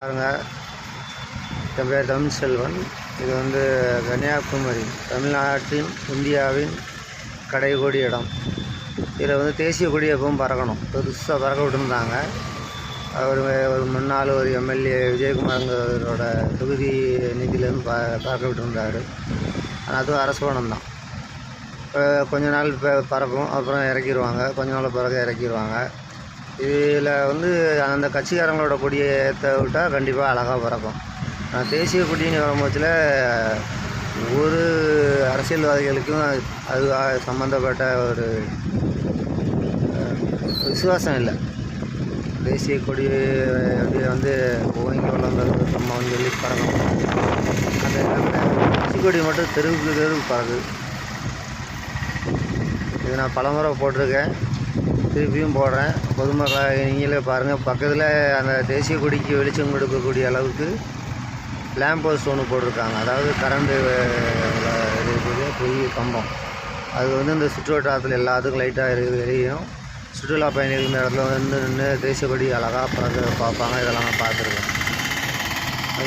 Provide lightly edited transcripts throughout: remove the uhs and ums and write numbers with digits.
பாருங்க, என் பேர் தமிழ்செல்வன். இது வந்து கன்னியாகுமரி, தமிழ்நாட்டின் இந்தியாவின் கடைக்கோடி இடம். இதில் வந்து தேசிய கொடி எப்பவும் பறக்கணும். புதுசாக பறக்க விட்டுருந்தாங்க. ஒரு முன்னாள் ஒரு எம்எல்ஏ விஜயகுமார்ங்கிறவரோட தொகுதி நிதியிலேருந்து பறக்க விட்டுருந்தார். ஆனால் அதுவும் அரசு பணம் தான். இப்போ கொஞ்ச நாள் பறக்கும், அப்புறம் இறக்கிடுவாங்க. கொஞ்ச நாள் பிறகு இறக்கிடுவாங்க. இதில் வந்து அந்த கட்சிக்காரங்களோட கொடியை ஏற்ற விட்டால் கண்டிப்பாக அழகாக பறக்கும். தேசிய கொடின்னு வரும்போதில் ஒரு அரசியல்வாதிகளுக்கும் அது சம்மந்தப்பட்ட ஒரு விசுவாசம் இல்லை. தேசிய கொடி வந்து ஓங்கி வளர்ந்தது சம்மன்னு சொல்லி பறக்கணும். அந்த கட்சி கொடி மட்டும் தெருவுக்கு பறக்குது. இது நான் பலமுறை போட்டிருக்கேன், திருப்பியும் போடுறேன். பொதுமக்களை நீங்களே பாருங்கள். பக்கத்தில் அந்த தேசிய கொடிக்கு வெளிச்சம் கொடுக்கக்கூடிய அளவுக்கு லேம்ப் போஸ்ட் ஒன்று போட்டிருக்காங்க. அதாவது கரண்டு இருக்குது, பெரிய கம்பம். அது வந்து இந்த சுற்றுவட்டாரத்தில் எல்லாத்துக்கும் லைட்டாக எரியும். சுற்றுலா பயணிகள் இந்த இடத்துல வந்து நின்று தேசிய கொடி அழகாக பறக்க பார்ப்பாங்க. இதெல்லாம் நான் பார்த்துருக்கேன்.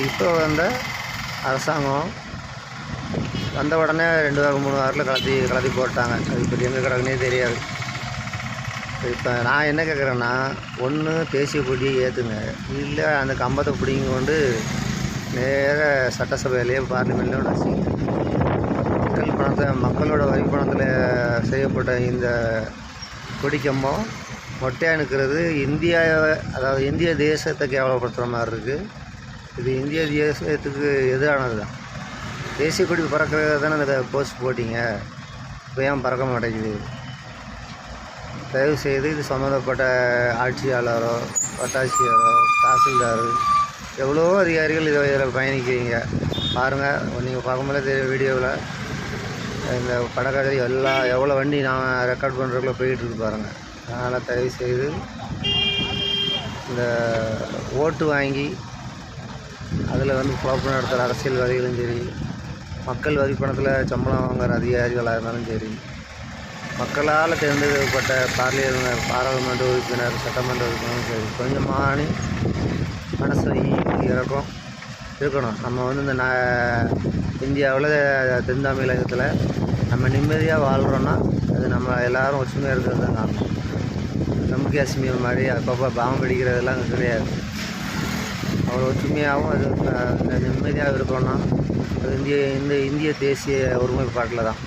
இப்போ வந்த அரசாங்கம் வந்த உடனே 2 வாரம் 3 வாரத்தில் கலத்தி போட்டாங்க. அது இப்போ எங்கே கிடக்குன்னே தெரியாது. இப்போ நான் என்ன கேட்குறேன்னா, ஒன்று தேசிய கொடியை ஏற்றுங்க, இல்லை அந்த கம்பத்தை பிடிங்கி கொண்டு நேர சட்டசபையிலேயே பார்லிமெண்ட்லேயே வச்சு மக்களோட வரி பணத்தில் செய்யப்பட்ட இந்த கொடிக்கம்பம் மொட்டையாக நிற்கிறது அதாவது இந்திய தேசத்தை கேவலப்படுத்துகிற மாதிரி இருக்குது. இது இந்திய தேசத்துக்கு எதிரானது தான். தேசிய கொடி பறக்கிறது தானே அந்த போஸ்ட் போட்டிங்க, இப்போ ஏன் பறக்க மாட்டேங்குது? தயவுசெய்து இது சம்மந்தப்பட்ட ஆட்சியாளரோ, வட்டாட்சியரோ, தாசில்தார், எவ்வளோ அதிகாரிகள் இதில் பயணிக்கிறீங்க பாருங்கள். நீங்கள் பார்க்கும்போது தெரியும் வீடியோவில் இந்த படக்கதை எவ்வளோ வண்டி நான் ரெக்கார்ட் பண்ணுறதுக்குள்ளே போயிட்டுருக்கு பாருங்கள். அதனால் தயவுசெய்து இந்த ஓட்டு வாங்கி அதில் வந்து குழப்பம் நடத்துகிற அரசியல்வாதிகளும் சரி, மக்கள் வரி பணத்தில் சம்பளம் வாங்குகிற அதிகாரிகளாக இருந்தாலும் சரி, மக்களால் தேர்ந்தெடுக்கப்பட்ட பாராளுமன்ற உறுப்பினர், சட்டமன்ற உறுப்பினரும் சரி, கொஞ்சமானி மனசு இறக்கம் இருக்கணும். நம்ம வந்து இந்த இந்தியாவில் தென் தமிழகத்தில் நம்ம நிம்மதியாக வாழ்கிறோன்னா அது நம்ம எல்லோரும் ஒற்றுமையாக இருக்கிறது தான் காரணம். ஜம்மு காஷ்மீர் மாதிரி அப்பப்போ பாம்பு அடிக்கிறதெல்லாம் அங்கே கிடையாது. அவ்வளோ ஒற்றுமையாகவும் அது நிம்மதியாக இருக்கணும்னா அது இந்திய தேசிய ஒருமைப்பாட்டில் தான்.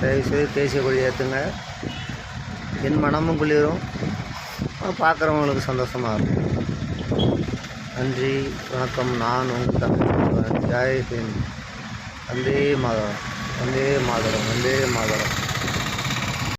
தயவுசெய்து தேசிய கொடி ஏற்றுங்க. என் மனமும் குளிரும், பார்க்குறவங்களுக்கு சந்தோஷமாக இருக்கும். நன்றி, வணக்கம். நான் உங்கள் தமிழ். ஜெய் ஹிந்த். வந்தே மாதரம், வந்தே மாதரம், வந்தே மாதரம்.